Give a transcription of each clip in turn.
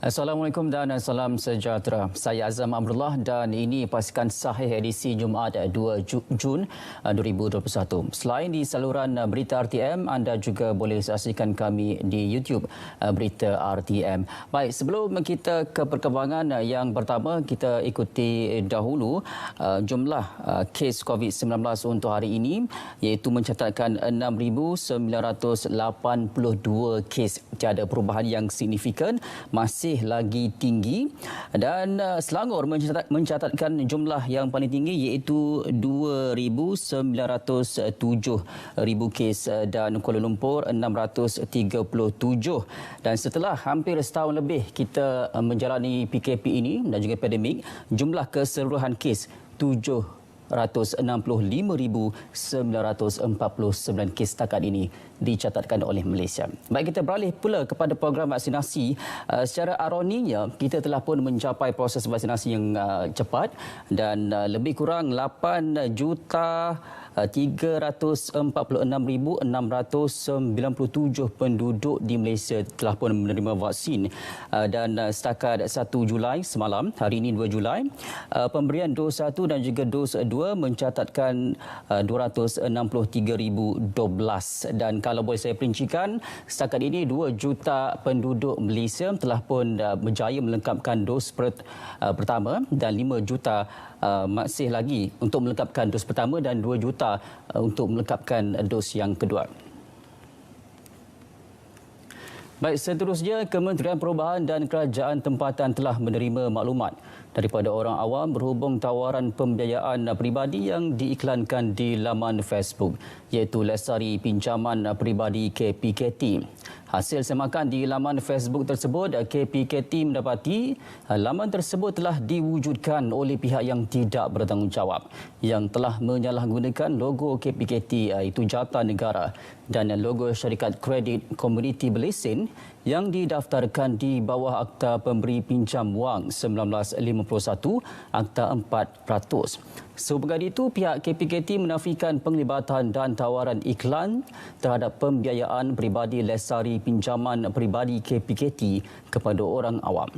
Assalamualaikum dan salam sejahtera. Saya Azam Abdullah dan ini pasukan sahih edisi Jumaat 2 Jun 2021. Selain di saluran Berita RTM, anda juga boleh saksikan kami di YouTube Berita RTM. Baik, sebelum kita ke perkembangan yang pertama, kita ikuti dahulu jumlah kes COVID-19 untuk hari ini, iaitu mencatatkan 6,982 kes. Tiada perubahan yang signifikan, masih lagi tinggi, dan Selangor mencatatkan jumlah yang paling tinggi iaitu 2,907 kes dan Kuala Lumpur 637. Dan setelah hampir setahun lebih kita menjalani PKP ini dan juga pandemik, jumlah keseluruhan kes 765,949 kes setakat ini dicatatkan oleh Malaysia. Baik, kita beralih pula kepada program vaksinasi. Secara ironinya, kita telah pun mencapai proses vaksinasi yang cepat dan lebih kurang 8,346,697 penduduk di Malaysia telah pun menerima vaksin. Dan setakat 1 Julai semalam, hari ini 2 Julai, pemberian dos 1 dan juga dos 2 mencatatkan 263,012. Dan kalau boleh saya perincikan, setakat ini 2 juta penduduk Malaysia telah pun berjaya melengkapkan dos pertama dan 5 juta masih lagi untuk melengkapkan dos pertama dan 2 juta untuk melengkapkan dos yang kedua. Baik, seterusnya, Kementerian Perubahan dan Kerajaan Tempatan telah menerima maklumat daripada orang awam berhubung tawaran pembiayaan peribadi yang diiklankan di laman Facebook, iaitu Lesari Pinjaman Peribadi KPKT. Hasil semakan di laman Facebook tersebut, KPKT mendapati laman tersebut telah diwujudkan oleh pihak yang tidak bertanggungjawab yang telah menyalahgunakan logo KPKT, iaitu Jata Negara, dan logo syarikat kredit Community Berlesen yang didaftarkan di bawah Akta Pemberi Pinjam Wang 1951, Akta 400. Sebagai itu, pihak KPKT menafikan penglibatan dan tawaran iklan terhadap pembiayaan peribadi Lesari Pinjaman Peribadi KPKT kepada orang awam.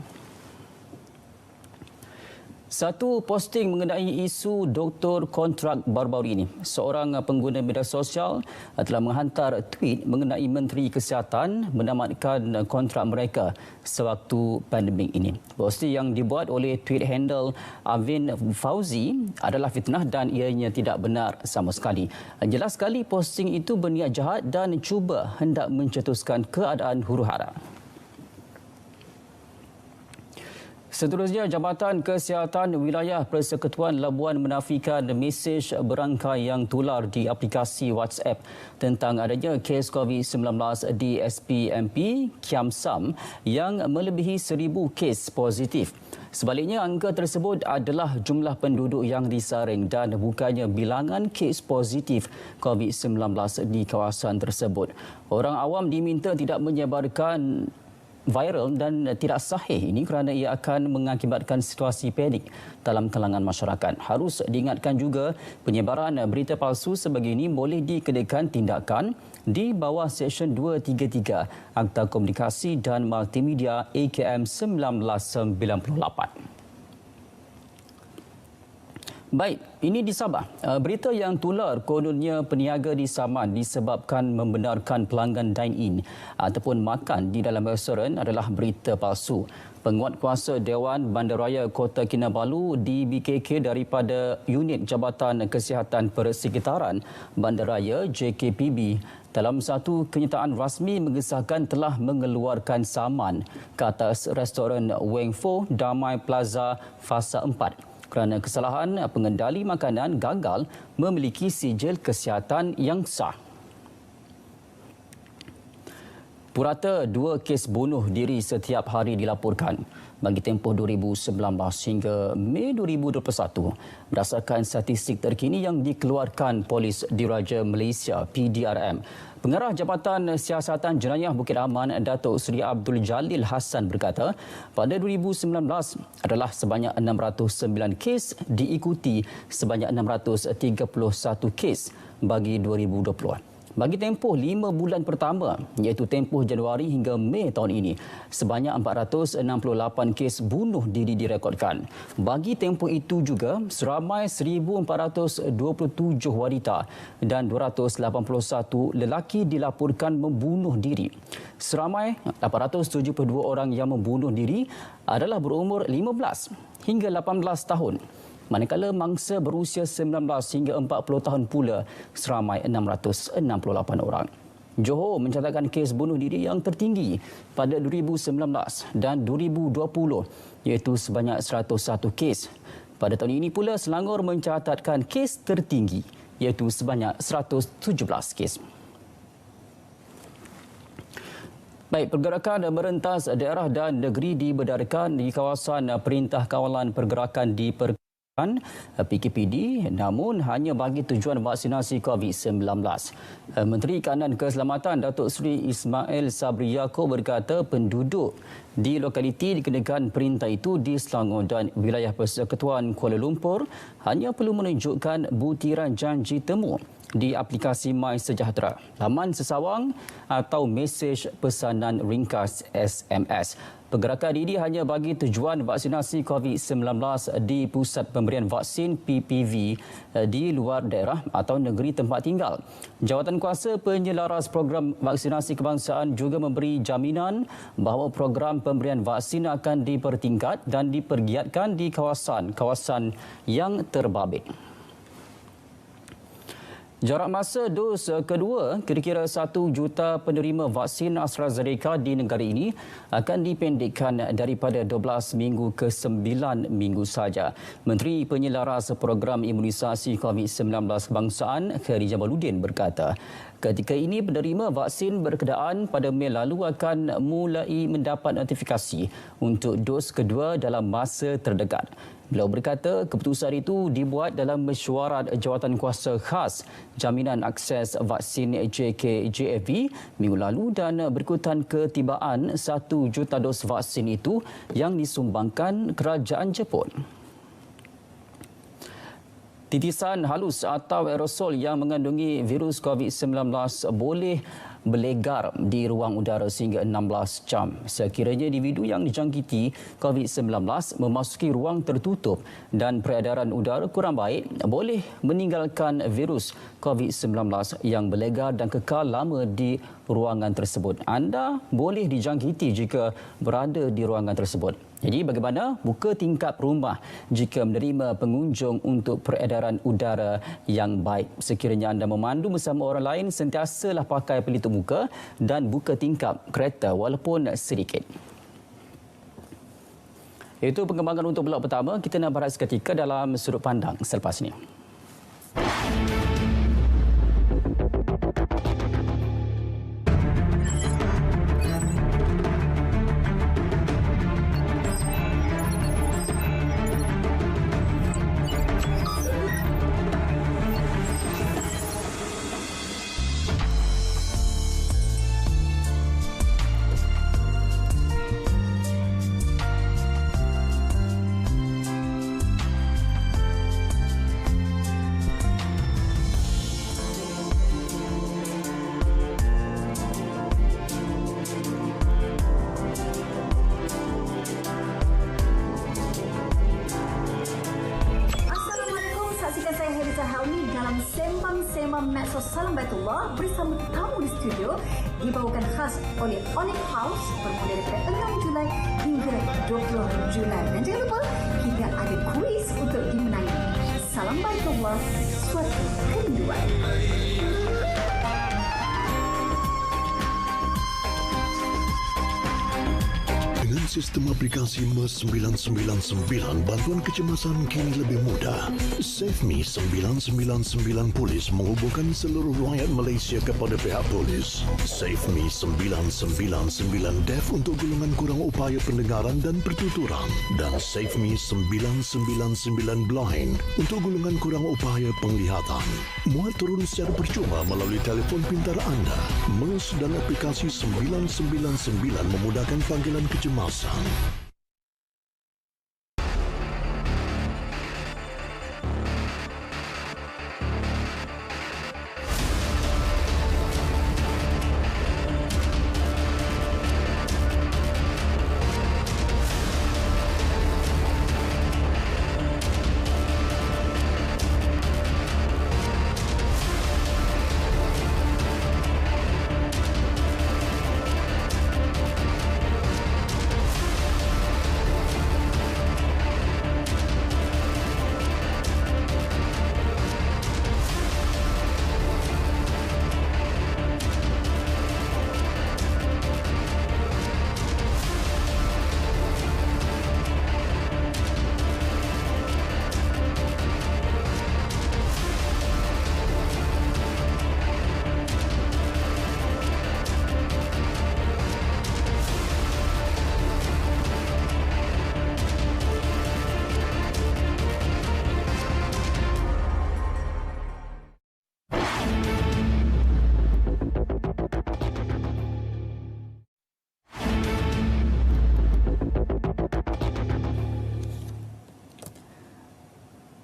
Satu posting mengenai isu doktor kontrak baru-baru ini. Seorang pengguna media sosial telah menghantar tweet mengenai Menteri Kesihatan menamatkan kontrak mereka sewaktu pandemik ini. Posting yang dibuat oleh tweet handle Avin Fauzi adalah fitnah dan ianya tidak benar sama sekali. Jelas sekali posting itu berniat jahat dan cuba hendak mencetuskan keadaan huru-hara. Seterusnya, Jabatan Kesihatan Wilayah Persekutuan Labuan menafikan mesej berangkai yang tular di aplikasi WhatsApp tentang adanya kes COVID-19 di SPMP Kiam Sam yang melebihi 1,000 kes positif. Sebaliknya, angka tersebut adalah jumlah penduduk yang disaring dan bukannya bilangan kes positif COVID-19 di kawasan tersebut. Orang awam diminta tidak menyebarkan viral dan tidak sahih ini kerana ia akan mengakibatkan situasi panik dalam kalangan masyarakat. Harus diingatkan juga, penyebaran berita palsu sebegini boleh dikenakan tindakan di bawah Seksyen 233 Akta Komunikasi dan Multimedia AKM 1998. Baik, ini di Sabah. Berita yang tular kononnya peniaga disaman disebabkan membenarkan pelanggan dine-in ataupun makan di dalam restoran adalah berita palsu. Penguatkuasa Dewan Bandaraya Kota Kinabalu di BKK daripada Unit Jabatan Kesihatan Persekitaran Bandaraya JKPB dalam satu kenyataan rasmi mengesahkan telah mengeluarkan saman ke atas restoran Weng Fo Damai Plaza Fasa 4. Kerana kesalahan pengendali makanan gagal memiliki sijil kesihatan yang sah. Purata 2 kes bunuh diri setiap hari dilaporkan bagi tempoh 2019 hingga Mei 2021 berdasarkan statistik terkini yang dikeluarkan Polis Diraja Malaysia PDRM. Pengarah Jabatan Siasatan Jenayah Bukit Aman, Datuk Seri Abdul Jalil Hassan berkata, pada 2019 adalah sebanyak 609 kes diikuti sebanyak 631 kes bagi 2020. Bagi tempoh 5 bulan pertama, iaitu tempoh Januari hingga Mei tahun ini, sebanyak 468 kes bunuh diri direkodkan. Bagi tempoh itu juga, seramai 1,427 wanita dan 281 lelaki dilaporkan membunuh diri. Seramai 872 orang yang membunuh diri adalah berumur 15 hingga 18 tahun. Manakala mangsa berusia 19 hingga 40 tahun pula seramai 668 orang. Johor mencatatkan kes bunuh diri yang tertinggi pada 2019 dan 2020 iaitu sebanyak 101 kes. Pada tahun ini pula Selangor mencatatkan kes tertinggi iaitu sebanyak 117 kes. Baik, pergerakan merentas daerah dan negeri dibedarkan di kawasan Perintah Kawalan Pergerakan di PKPD namun hanya bagi tujuan vaksinasi COVID-19. Menteri Kanan Keselamatan Datuk Seri Ismail Sabri Yaakob berkata penduduk di lokaliti dikenakan perintah itu di Selangor dan wilayah Persekutuan Kuala Lumpur hanya perlu menunjukkan butiran janji temu di aplikasi MySejahtera, laman sesawang atau mesej pesanan ringkas SMS. Pergerakan ini hanya bagi tujuan vaksinasi COVID-19 di pusat pemberian vaksin PPV di luar daerah atau negeri tempat tinggal. Jawatankuasa Penyelaras Program Vaksinasi Kebangsaan juga memberi jaminan bahawa program pemberian vaksin akan dipertingkat dan dipergiatkan di kawasan-kawasan yang terbabit. Jarak masa dos kedua kira-kira 1 juta penerima vaksin AstraZeneca di negara ini akan dipendekkan daripada 12 minggu ke 9 minggu saja. Menteri Penyelaras Program Imunisasi COVID-19 Kebangsaan Khairi Jamaluddin berkata, ketika ini penerima vaksin berkenaan pada Mei lalu akan mulai mendapat notifikasi untuk dos kedua dalam masa terdekat. Beliau berkata keputusan itu dibuat dalam mesyuarat Jawatankuasa Khas Jaminan Akses Vaksin JKJAV minggu lalu dan berikutan ketibaan 1 juta dos vaksin itu yang disumbangkan Kerajaan Jepun. Titisan halus atau aerosol yang mengandungi virus COVID-19 boleh berlegar di ruang udara sehingga 16 jam. Sekiranya individu yang dijangkiti COVID-19 memasuki ruang tertutup dan peredaran udara kurang baik, boleh meninggalkan virus COVID-19 yang berlegar dan kekal lama di ruangan tersebut. Anda boleh dijangkiti jika berada di ruangan tersebut. Jadi bagaimana buka tingkap rumah jika menerima pengunjung untuk peredaran udara yang baik? Sekiranya anda memandu bersama orang lain, sentiasalah pakai pelitup muka dan buka tingkap kereta walaupun sedikit. Itu pengembangan untuk blok pertama. Kita nak berehat seketika dalam sudut pandang selepas ini. Medsos Salam Baitullah bersama tetamu di studio dibawakan khas oleh Onyx House bermula daripada 6 Julai hingga 20 Julai. Dan jangan lupa kita ada kuis untuk dimenangi. Salam Baitullah, suatu kerinduan. Dengan sistem aplikasi MES 999, bantuan kecemasan kini lebih mudah. SafeMe 999 Polis menghubungkan seluruh rakyat Malaysia kepada pihak polis. SafeMe 999 Deaf untuk golongan kurang upaya pendengaran dan pertuturan. Dan SafeMe 999 Blind untuk golongan kurang upaya penglihatan. Muat turun secara percuma melalui telefon pintar anda. MES dan aplikasi 999 memudahkan panggilan kecemasan.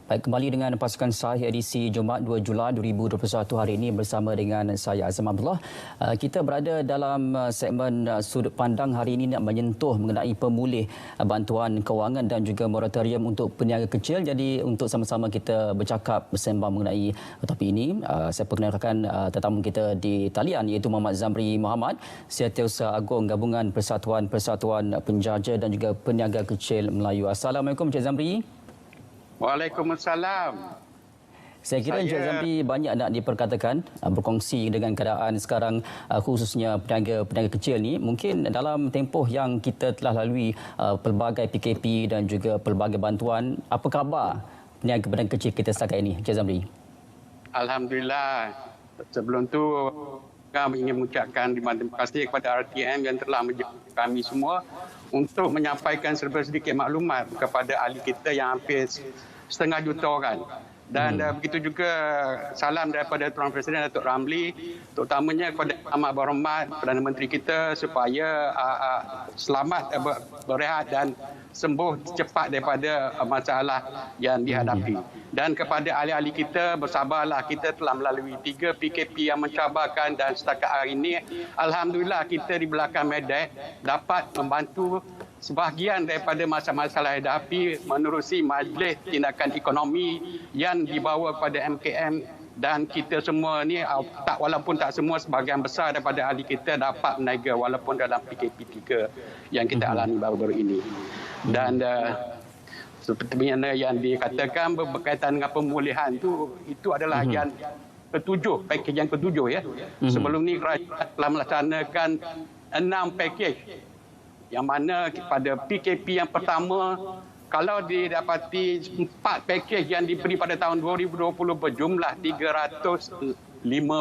Baik, kembali dengan pasukan Sahih edisi Jumaat 2 Julai 2021 hari ini bersama dengan saya Azam Abdullah. Kita berada dalam segmen sudut pandang hari ini nak menyentuh mengenai pemulih bantuan kewangan dan juga moratorium untuk peniaga kecil. Jadi untuk sama-sama kita bercakap bersembang mengenai topik ini, saya perkenalkan tetamu kita di talian iaitu Muhammad Zamri Muhammad, Setiausaha Agung Gabungan Persatuan Penjaja dan juga Peniaga Kecil Melayu. Assalamualaikum Encik Zamri. Waalaikumsalam. Saya kira Encik Zamri banyak nak diperkatakan berkongsi dengan keadaan sekarang khususnya peniaga kecil ni. Mungkin dalam tempoh yang kita telah lalui pelbagai PKP dan juga pelbagai bantuan, apa khabar peniaga kecil kita setakat ini Encik Zamri? Alhamdulillah. Sebelum tu kami ingin mengucapkan terima kasih kepada RTM yang telah menjemput kami semua untuk menyampaikan sedikit maklumat kepada ahli kita yang hampir 1.5 juta orang. Dan begitu juga salam daripada Tuan Presiden Datuk Ramli, terutamanya kepada Amat Berhormat Perdana Menteri kita supaya selamat berehat dan sembuh cepat daripada masalah yang dihadapi. Dan kepada ahli-ahli kita, bersabarlah, kita telah melalui 3 PKP yang mencabarkan dan setakat hari ini alhamdulillah kita di belakang medan dapat membantu sebahagian daripada masalah-masalah hadapi menerusi Majlis Tindakan Ekonomi yang dibawa kepada MKM, dan kita semua ni walaupun tak semua, sebahagian besar daripada ahli kita dapat menaga walaupun dalam PKP 3 yang kita alami baru-baru ini. Dan seperti mana yang dikatakan berkaitan dengan pemulihan itu adalah yang ketujuh, pakej yang ketujuh ya. Sebelum ni kerajaan telah melaksanakan 6 pakej, yang mana pada PKP yang pertama, kalau didapati 4 pakej yang diberi pada tahun 2020 berjumlah 305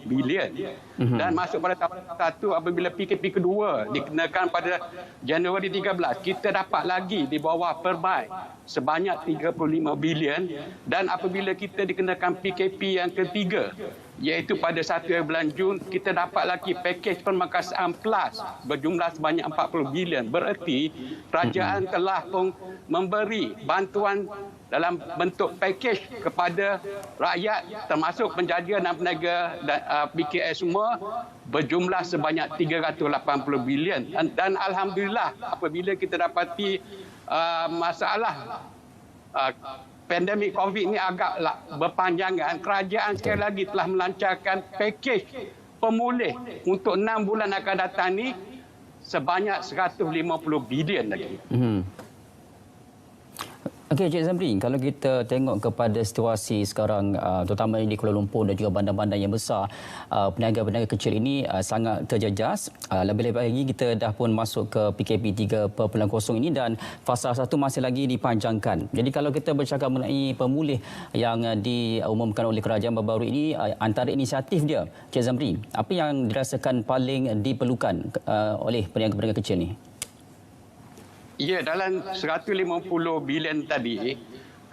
bilion. Dan masuk pada tahun 1 apabila PKP kedua dikenakan pada Januari 13, kita dapat lagi di bawah perbaik sebanyak 35 bilion. Dan apabila kita dikenakan PKP yang ketiga, iaitu pada 1 bulan Jun, kita dapat lagi pakej permakasan plus berjumlah sebanyak 40 bilion. Bererti kerajaan telah pun memberi bantuan dalam bentuk pakej kepada rakyat termasuk penjaja dan peniaga dan PKS semua berjumlah sebanyak 380 bilion. Dan alhamdulillah apabila kita dapati masalah pandemik COVID ini agaklah berpanjangan, kerajaan sekali lagi telah melancarkan pakej pemulih untuk 6 bulan akan datang ni sebanyak 150 bilion lagi. Okey, Encik Zamri, kalau kita tengok kepada situasi sekarang, terutama di Kuala Lumpur dan juga bandar-bandar yang besar, peniaga-peniaga kecil ini sangat terjejas. Lebih-lebih lagi kita dah pun masuk ke PKP 3.0 ini dan fasa 1 masih lagi dipanjangkan. Jadi kalau kita bercakap mengenai pemulih yang diumumkan oleh kerajaan baru-baru ini, antara inisiatif dia, Encik Zamri, apa yang dirasakan paling diperlukan oleh peniaga-peniaga kecil ni? Ya, dalam 150 bilion tadi,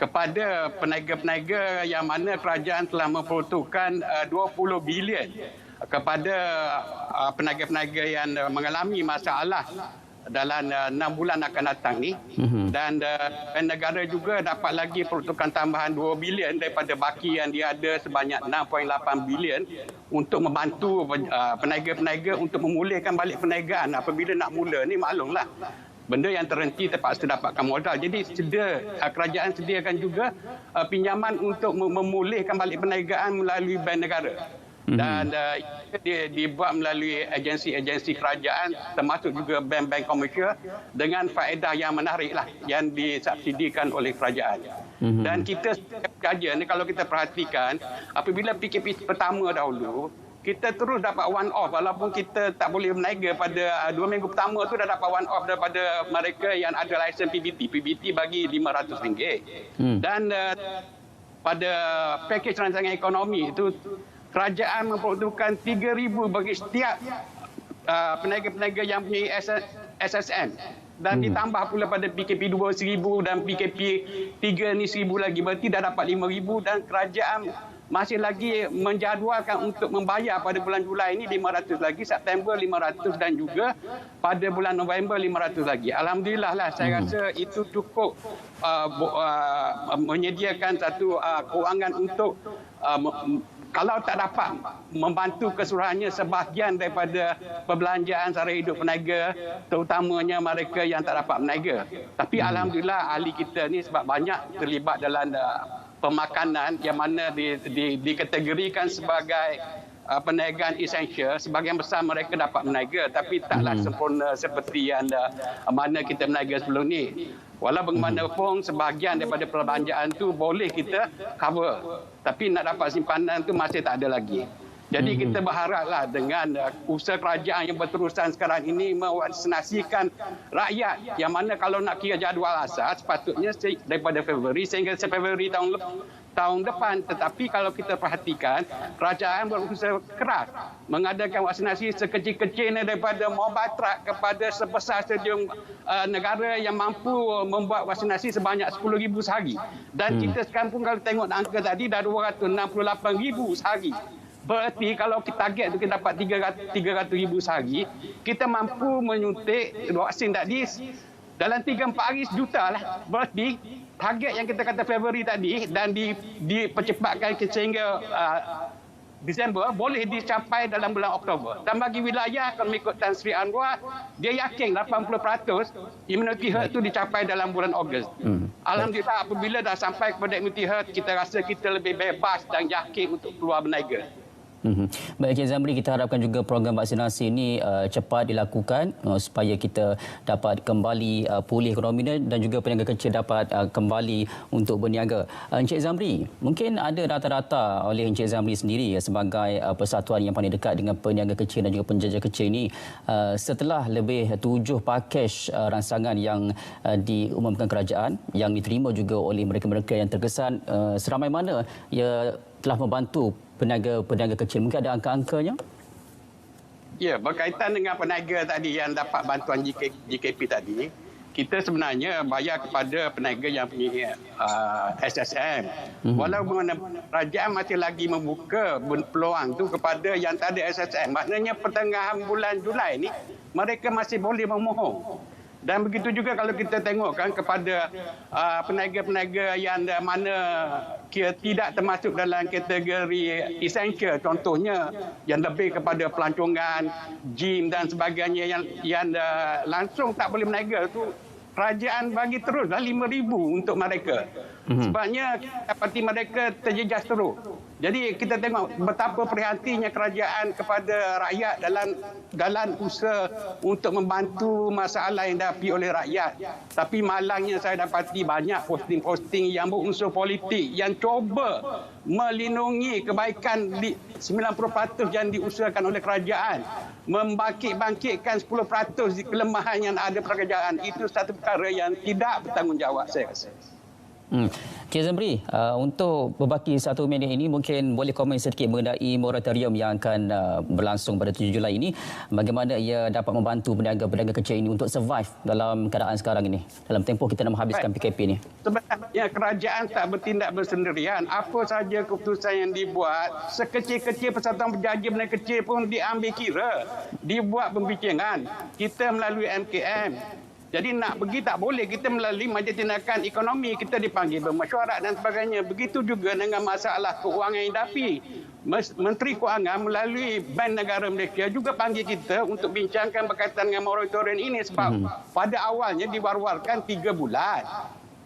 kepada peniaga-peniaga yang mana kerajaan telah memperuntukkan 20 bilion kepada peniaga-peniaga yang mengalami masalah dalam 6 bulan akan datang ni. Dan negara juga dapat lagi peruntukan tambahan 2 bilion daripada baki yang dia ada sebanyak 6.8 bilion untuk membantu peniaga-peniaga untuk memulihkan balik perniagaan. Apabila nak mula ni maklumlah, benda yang terhenti terpaksa dapatkan modal. Jadi kerajaan sediakan juga pinjaman untuk memulihkan balik perniagaan melalui bank negara. Dan dibuat melalui agensi-agensi kerajaan termasuk juga bank-bank komersial dengan faedah yang menariklah yang disubsidikan oleh kerajaan. Dan kita saja ni kalau kita perhatikan, apabila PKP pertama dahulu, kita terus dapat one off walaupun kita tak boleh berniaga pada 2 minggu pertama tu dah dapat one off daripada mereka yang ada lesen PBT. PBT bagi RM500. Dan pada pakej rancangan ekonomi itu kerajaan memperuntukkan 3,000 bagi setiap peniaga-peniaga yang punya SSM. Dan ditambah pula pada PKP 2 1,000 dan PKP 3 ni 1,000 lagi, berarti dah dapat 5,000. Dan kerajaan masih lagi menjadualkan untuk membayar pada bulan Julai ini 500 lagi, September 500 dan juga pada bulan November 500 lagi. Alhamdulillah lah, saya rasa itu cukup menyediakan satu kewangan untuk kalau tak dapat membantu keseluruhannya sebahagian daripada perbelanjaan sara hidup peniaga, terutamanya mereka yang tak dapat meniaga. Tapi alhamdulillah ahli kita ni sebab banyak terlibat dalam pemakanan yang mana dikategorikan sebagai perniagaan esensial, sebahagian besar mereka dapat meniaga tapi taklah sempurna seperti yang mana kita meniaga sebelum ni. Walau bagaimanapun sebahagian daripada perbelanjaan tu boleh kita cover, tapi nak dapat simpanan tu masih tak ada lagi. Jadi kita berharaplah dengan usaha kerajaan yang berterusan sekarang ini mewaksinasikan rakyat, yang mana kalau nak kira jadual asas sepatutnya daripada Februari sehingga Februari tahun depan. Tetapi kalau kita perhatikan, kerajaan berusaha keras mengadakan vaksinasi sekecil-kecilnya daripada mobile truck kepada sebesar stadium negara yang mampu membuat vaksinasi sebanyak 10,000 sehari. Dan kita sekarang pun kalau tengok angka tadi dah 268,000 sehari. Berarti kalau kita target tu kita dapat 300,000 sehari, kita mampu menyuntik vaksin tadi dalam 3-4 hari 1 juta lah. Berarti target yang kita kata Februari tadi dan dipercepatkan sehingga Disember boleh dicapai dalam bulan Oktober. Dan bagi wilayah, kalau mengikut Tan Sri Anwar, dia yakin 80% immunity herd itu dicapai dalam bulan Ogos. Alhamdulillah apabila dah sampai kepada immunity herd, kita rasa kita lebih bebas dan yakin untuk keluar berniaga. Baik, Encik Zamri, kita harapkan juga program vaksinasi ini cepat dilakukan supaya kita dapat kembali pulih ekonomi dan juga peniaga kecil dapat kembali untuk berniaga. Encik Zamri, mungkin ada data-data oleh Encik Zamri sendiri sebagai persatuan yang paling dekat dengan peniaga kecil dan juga penjajah kecil ini, setelah lebih 7 pakej rancangan yang diumumkan kerajaan yang diterima juga oleh mereka-mereka yang terkesan, seramai mana ia telah membantu peniaga kecil? Mungkin ada angka-angkanya? Ya, berkaitan dengan peniaga tadi yang dapat bantuan JKP tadi, kita sebenarnya bayar kepada peniaga yang punya SSM. Walaupun kerajaan masih lagi membuka peluang tu kepada yang tak ada SSM. Maknanya pertengahan bulan Julai ni mereka masih boleh memohon. Dan begitu juga kalau kita tengokkan kepada peniaga-peniaga yang mana tidak termasuk dalam kategori esensial, contohnya yang lebih kepada pelancongan, gym dan sebagainya yang langsung tak boleh berniaga tu, kerajaan bagi terus 5,000 untuk mereka. Sebabnya dapati mereka terjejas terus. Jadi kita tengok betapa prihatinnya kerajaan kepada rakyat dalam usaha untuk membantu masalah yang dihadapi oleh rakyat. Tapi malangnya saya dapati banyak posting-posting yang berunsur politik yang cuba melindungi kebaikan 90% yang diusahakan oleh kerajaan. Membangkitkan 10% kelemahan yang ada pada kerajaan. Itu satu perkara yang tidak bertanggungjawab, saya rasa. Encik Zamri, untuk berbaki 1 minit ini mungkin boleh komen sedikit mengenai moratorium yang akan berlangsung pada 7 Julai ini. Bagaimana ia dapat membantu peniaga-peniaga kecil ini untuk survive dalam keadaan sekarang ini, dalam tempoh kita nak menghabiskan PKP ini? Sebenarnya kerajaan tak bertindak bersendirian. Apa saja keputusan yang dibuat, sekecil-kecil persatuan penjaja peniaga kecil pun diambil kira, dibuat pembincangan. Kita melalui MKM. Jadi nak pergi tak boleh, kita melalui Majlis Tindakan Ekonomi, kita dipanggil bermesyuarat dan sebagainya. Begitu juga dengan masalah keuangan yang dihadapi. Menteri Kewangan melalui Bank Negara Malaysia juga panggil kita untuk bincangkan berkaitan dengan moratorium ini sebab pada awalnya diwar-warkan 3 bulan.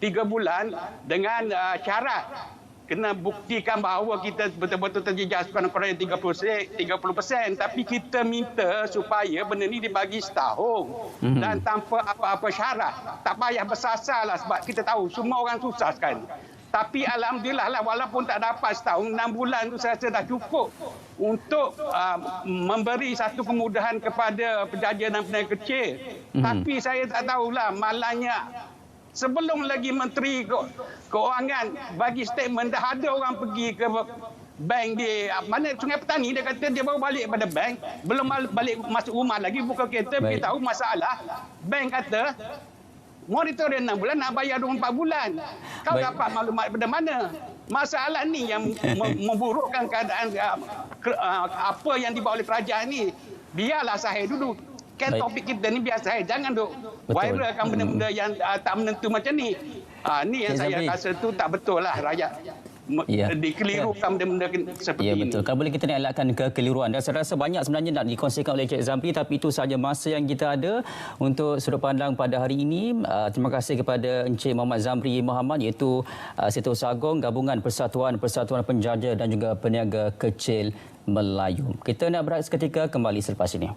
3 bulan dengan syarat kena buktikan bahawa kita betul-betul terjejas kurang-kurangnya 30%, tapi kita minta supaya benda ni dibagi setahun dan tanpa apa-apa syarat. Tak payah bersasarlah sebab kita tahu semua orang susah sekarang. Tapi alhamdulillah lah, walaupun tak dapat setahun, 6 bulan tu saya rasa dah cukup untuk memberi satu kemudahan kepada penjaja dan peniaga kecil. Tapi saya tak tahulah, malangnya sebelum lagi Menteri Keuangan bagi statement, dah ada orang pergi ke bank di mana Sungai Petani. Dia kata dia baru balik pada bank, belum balik masuk rumah lagi, buka kereta, beritahu masalah. Bank kata moratorium 6 bulan, nak bayar 24 bulan. Kau dapat maklumat daripada mana? Masalah ni yang memburukkan keadaan apa yang dibawa oleh kerajaan ni. Biarlah sahih dulu. Kan topik kita ni biar sahih. Jangan duk viralkan benda-benda yang tak menentu macam ni. Ni yang saya rasa tu tak betul lah rakyat. Dikelirukan benda-benda seperti ini. Betul. Kalau boleh kita nak elakkan kekeliruan. Dan saya rasa banyak sebenarnya nak dikongsikan oleh Encik Zamri, tapi itu sahaja masa yang kita ada untuk sudut pandang pada hari ini. Terima kasih kepada Encik Muhammad Zamri Muhammad, iaitu Setiausaha Agong Gabungan Persatuan Penjaja dan juga Peniaga Kecil Melayu. Kita nak berehat seketika, kembali selepas ini.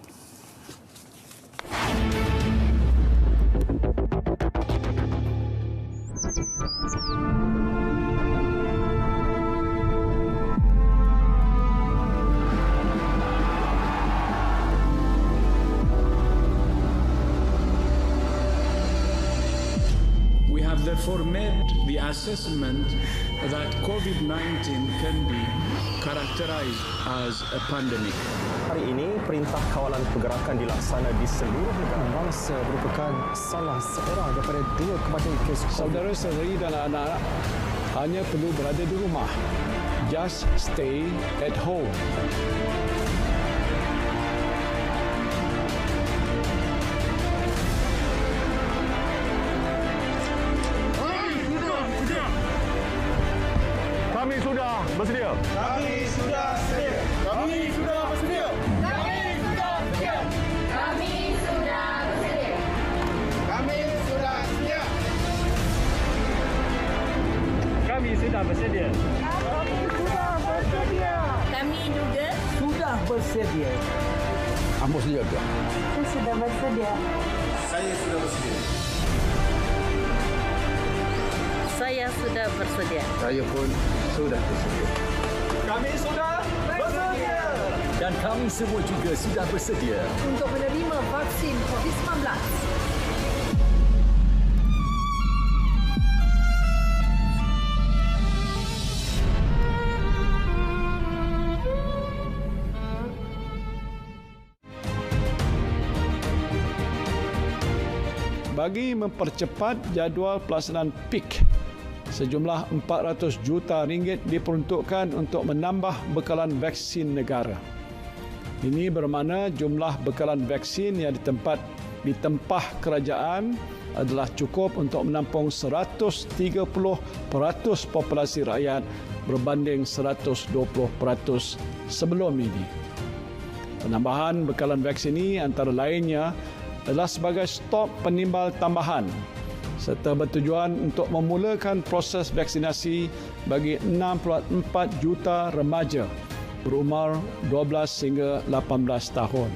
Therefore made the assessment that COVID-19 can be characterized as a pandemic. Hari ini, Perintah Kawalan Pergerakan dilaksana di seluruh negara. Bangsa merupakan salah seorang daripada 2 kematian kes COVID. Saudara-saudari dan anak-anak hanya perlu berada di rumah. Just stay at home. Kami sudah bersedia. Kami sudah sedia. Kami sudah bersedia. Kami sudah sedia. Kami sudah bersedia. Kami sudah sedia. Kami sudah bersedia. Kami sudah bersedia. Kami juga Sudah bersedia. Ambo sedia ke? Saya sudah bersedia. Saya sudah bersedia. saya sudah bersedia. Saya pun sudah bersedia. Kami sudah bersedia. Dan kami semua juga sudah bersedia Untuk menerima vaksin COVID-19. Bagi mempercepat jadual pelaksanaan PIK, sejumlah 400 juta ringgit diperuntukkan untuk menambah bekalan vaksin negara. Ini bermakna jumlah bekalan vaksin yang ditempah kerajaan adalah cukup untuk menampung 130% populasi rakyat berbanding 120% sebelum ini. Penambahan bekalan vaksin ini antara lainnya adalah sebagai stok penimbal tambahan serta bertujuan untuk memulakan proses vaksinasi bagi 64 juta remaja berumur 12 hingga 18 tahun.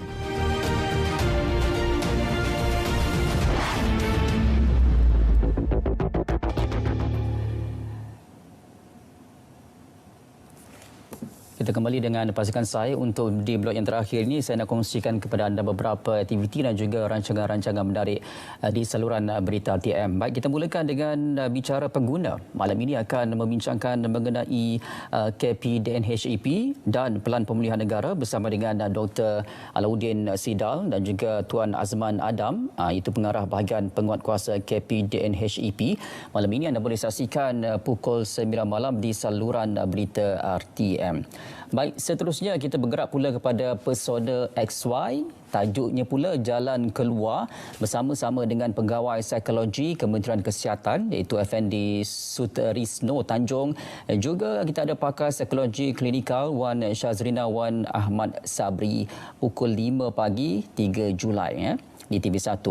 Kita kembali dengan pasukan saya untuk di blok yang terakhir ini. Saya nak kongsikan kepada anda beberapa aktiviti dan juga rancangan-rancangan menarik di saluran berita TM. Baik, kita mulakan dengan bicara pengguna. Malam ini akan membincangkan mengenai KPDNHEP dan Pelan Pemulihan Negara bersama dengan Dr. Alauddin Sidal dan juga Tuan Azman Adam, itu pengarah bahagian penguatkuasa KPDNHEP. Malam ini anda boleh saksikan pukul 9 malam di saluran berita RTM. Baik, seterusnya kita bergerak pula kepada Pesona XY. Tajuknya pula Jalan Keluar bersama-sama dengan Pegawai Psikologi Kementerian Kesihatan iaitu Effendi Sutrisno Tanjung. Juga kita ada pakar psikologi klinikal Wan Syazrina Wan Ahmad Sabri pukul 5 pagi 3 Julai di TV1.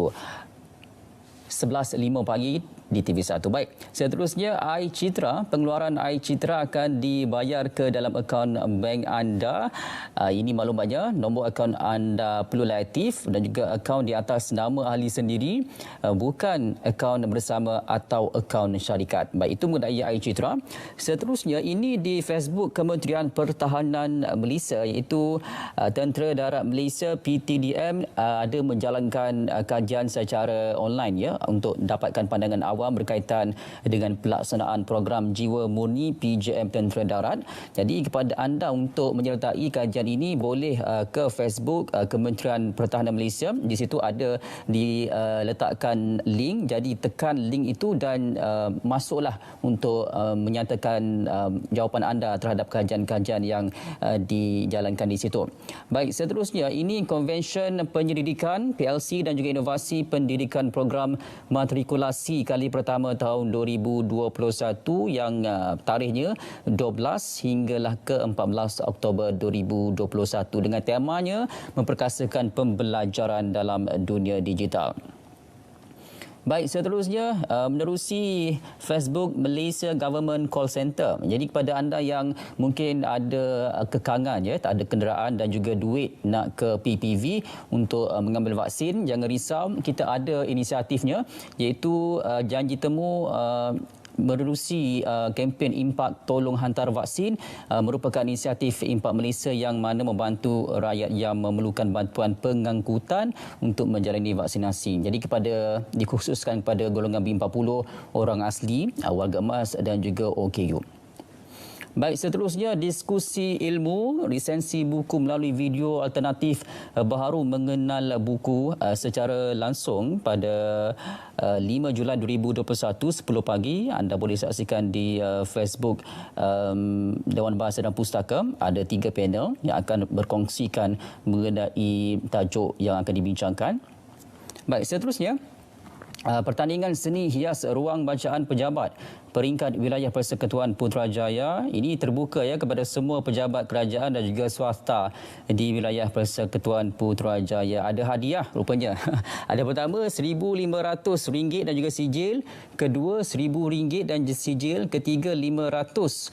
11.05 pagi di TV1. Baik, seterusnya iCitra, pengeluaran iCitra akan dibayar ke dalam akaun bank anda. Ini maklumatnya, nombor akaun anda perlu aktif dan juga akaun di atas nama ahli sendiri, bukan akaun bersama atau akaun syarikat. Baik, itu mengenai iCitra. Seterusnya, ini di Facebook Kementerian Pertahanan Malaysia iaitu Tentera Darat Malaysia PTDM ada menjalankan kajian secara online untuk dapatkan pandangan awal awam berkaitan dengan pelaksanaan program Jiwa Murni PJM Tentera Darat. Jadi kepada anda untuk menyertai kajian ini boleh ke Facebook Kementerian Pertahanan Malaysia. Di situ ada diletakkan link. Jadi tekan link itu dan masuklah untuk menyatakan jawapan anda terhadap kajian-kajian yang dijalankan di situ. Baik, seterusnya ini Konvensyen Penyelidikan PLC dan juga Inovasi Pendidikan Program Matrikulasi kali pertama tahun 2021 yang tarikhnya 12 hinggalah ke 14 Oktober 2021 dengan temanya memperkasakan pembelajaran dalam dunia digital. Baik, seterusnya menerusi Facebook Malaysia Government Call Center. Jadi kepada anda yang mungkin ada kekangan, tak ada kenderaan dan juga duit nak ke PPV untuk mengambil vaksin, jangan risau, kita ada inisiatifnya iaitu janji temu menerusi kempen Impak Tolong Hantar Vaksin merupakan inisiatif Impak Malaysia yang mana membantu rakyat yang memerlukan bantuan pengangkutan untuk menjalani vaksinasi. Jadi dikhususkan kepada golongan B40, orang asli, warga emas dan juga OKU. Baik, seterusnya diskusi ilmu, resensi buku melalui video alternatif baharu mengenal buku secara langsung pada 5 Julai 2021 10 pagi. Anda boleh saksikan di Facebook Dewan Bahasa dan Pustaka. Ada 3 panel yang akan berkongsikan mengenai tajuk yang akan dibincangkan. Baik, seterusnya pertandingan seni hias ruang bacaan pejabat peringkat wilayah Persekutuan Putrajaya ini terbuka kepada semua pejabat kerajaan dan juga swasta di wilayah Persekutuan Putrajaya. Ada hadiah rupanya. Ada pertama RM1,500 dan juga sijil, kedua RM1,000 dan sijil, ketiga RM500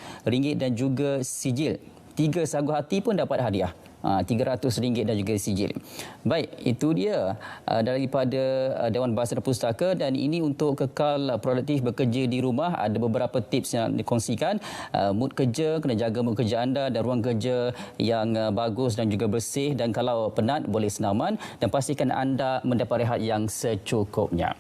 dan juga sijil. 3 sagu hati pun dapat hadiah. RM300 dan juga sijil. Baik, itu dia daripada Dewan Bahasa dan Pustaka, dan ini untuk kekal produktif bekerja di rumah. Ada beberapa tips yang dikongsikan. Mood kerja, kena jaga mood kerja anda dan ruang kerja yang bagus dan juga bersih, dan kalau penat boleh senaman dan pastikan anda mendapat rehat yang secukupnya.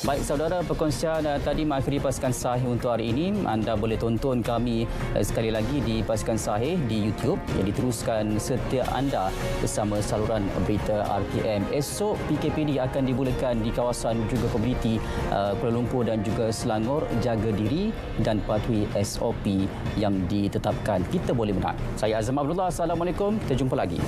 Baik saudara, perkongsian tadi mengakhiri Pasukan Sahih untuk hari ini. Anda boleh tonton kami sekali lagi di Pasukan Sahih di YouTube. Jadi teruskan setia anda bersama saluran berita RTM. Esok PKPD akan dimulakan di kawasan juga komuniti Kuala Lumpur dan juga Selangor. Jaga diri dan patuhi SOP yang ditetapkan. Kita boleh menang. Saya Azam Abdullah. Assalamualaikum. Kita jumpa lagi.